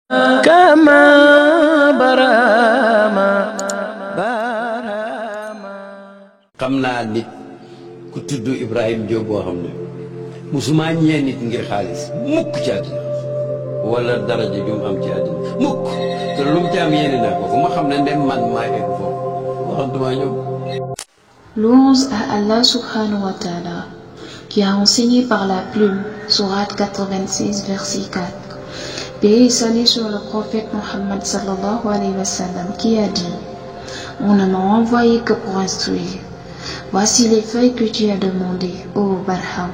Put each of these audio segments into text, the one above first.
كما برهما برهما xam naa nit ku tudd Ibrahim Diop boo xam ne musuma ñee nit ngir xaalis mukk ci àddina wala daraja ju mu am ci àddina mukk te lu mu ci am yéene naa ko fu ma xam ne ndem man maa egg foofu waxantuma ñoom. Louange à Allah subhanahu wa ta'ala qui a enseigné par la plume sourate 86 verset 4. Paix et salut sur le prophète Mohammed sallallahu alayhi wa sallam qui a dit: on ne m'a envoyé que pour instruire. Voici les feuilles que tu as demandées, ô Barham.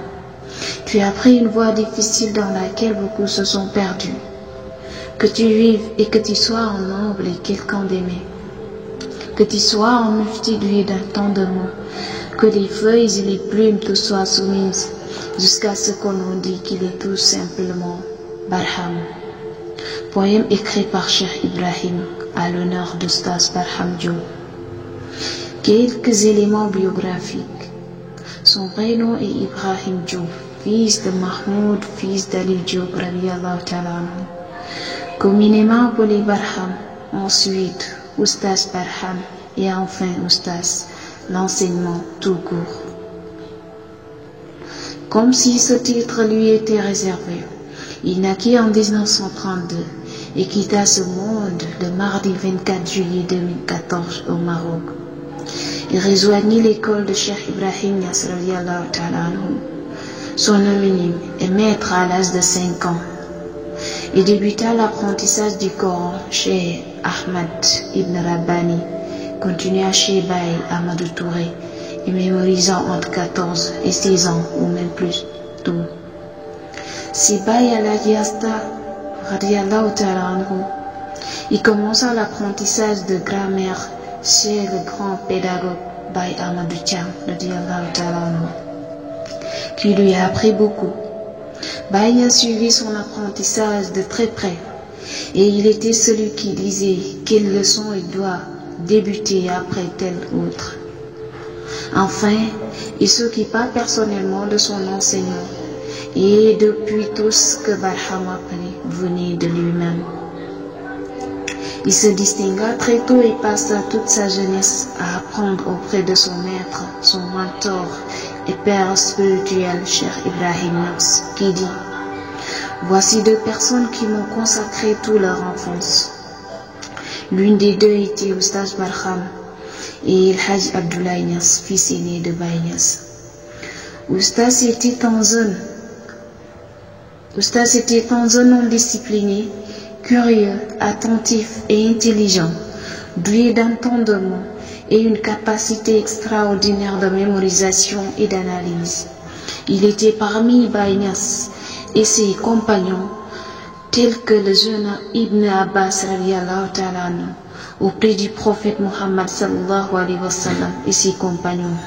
Tu as pris une voie difficile dans laquelle beaucoup se sont perdus. Que tu vives et que tu sois un noble et quelqu'un d'aimé. Que tu sois un mufti doué d'un temps de mots. Que les feuilles et les plumes te soient soumises jusqu'à ce qu'on en dit qu'il est tout simplement Barham. Poème écrit par Cheikh Ibrahim à l'honneur d'Oustaz Barham Diop. Quelques éléments biographiques. Son vrai nom est Ibrahim Diop, fils de Mahmoud, fils d'Ali Diop, radiyallahu ta'ala anhu. Communément appelé Barham, ensuite Oustaz Barham et enfin Oustaz, l'enseignement tout court. Comme si ce titre lui était réservé, il naquit en 1932 et quitta ce monde le mardi 24 juillet 2014 au Maroc. Il rejoignit l'école de Cheikh Ibrahim Niass radiyallahu ta'ala anhu, son homonyme et maître à l'âge de 5 ans. Il débuta l'apprentissage du Coran chez Ahmad ibn Rabbani, continua chez Baye Amadou Touré et mémorisant entre 14 et 16 ans ou même plus tôt. C'est Baye al-Adiasta radiyallahu ta'ala anhu. Il commença l'apprentissage de grammaire chez le grand pédagogue Baye Amadou Thiam radiyallahu ta'ala anhu, qui lui a appris beaucoup. Baye a suivi son apprentissage de très près et il était celui qui disait quelle leçon il doit débuter après telle autre. Enfin, il s'occupa personnellement de son enseignement et depuis tout ce que Barham apprit venait de lui-même. Il se distingua très tôt et passa toute sa jeunesse à apprendre auprès de son maître, son mentor et père spirituel, Cheikh Ibrahim Niass, qui dit: voici 2 personnes qui m'ont consacré toute leur enfance. L'une des 2 était Oustaz Barham et El Hadj Abdoulaye Niass, fils aîné de Baye Niass. Oustaz était un jeune homme discipliné, curieux, attentif et intelligent, doué d'entendement et une capacité extraordinaire de mémorisation et d'analyse. Il était parmi Baye Niass et ses compagnons, tels que le jeune Ibn Abbas radiyallahu ta'ala anhu, auprès du prophète Mohammed sallallahu alayhi wa sallam et ses compagnons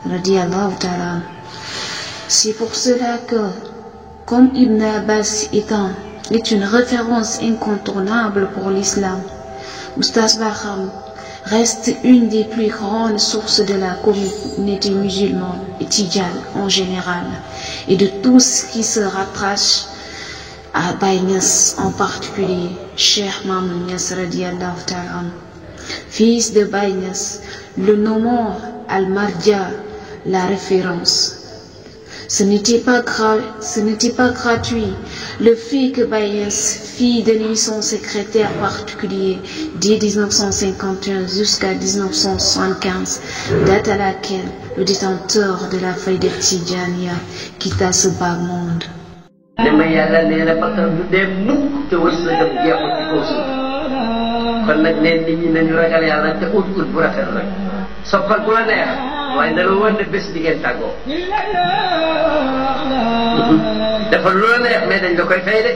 radiyallahu ta'ala anhu. C'est pour cela que, comme Ibn Abbas est une référence incontournable pour l'islam, Oustaz Barham reste une des plus grandes sources de la communauté musulmane et tidjane en général et de tout ce qui se rattache à Baye Niass en particulier, Cheikh Mamadou Niass radiyallahu ta'ala anhu. Fils de Baye Niass, le nommant Al-Marja, la référence. Ce n'était pas gratuit. Le fait que Baye Niass fit de lui son secrétaire particulier dès 1951 jusqu'à 1975, date à laquelle le détenteur de la feuille de Tidjaniya quitta ce bas monde. dama yàlla nee na bakkan du dee mukk te wërsëgam jeexul ci kaw suuf kon nag neen nit ñi nañu ragal yàlla te ut bu rafet rek soppal bu la neex waaye na la war ne bés di ngeen tàggoo dafa lu la neex mais dañ la koy fay de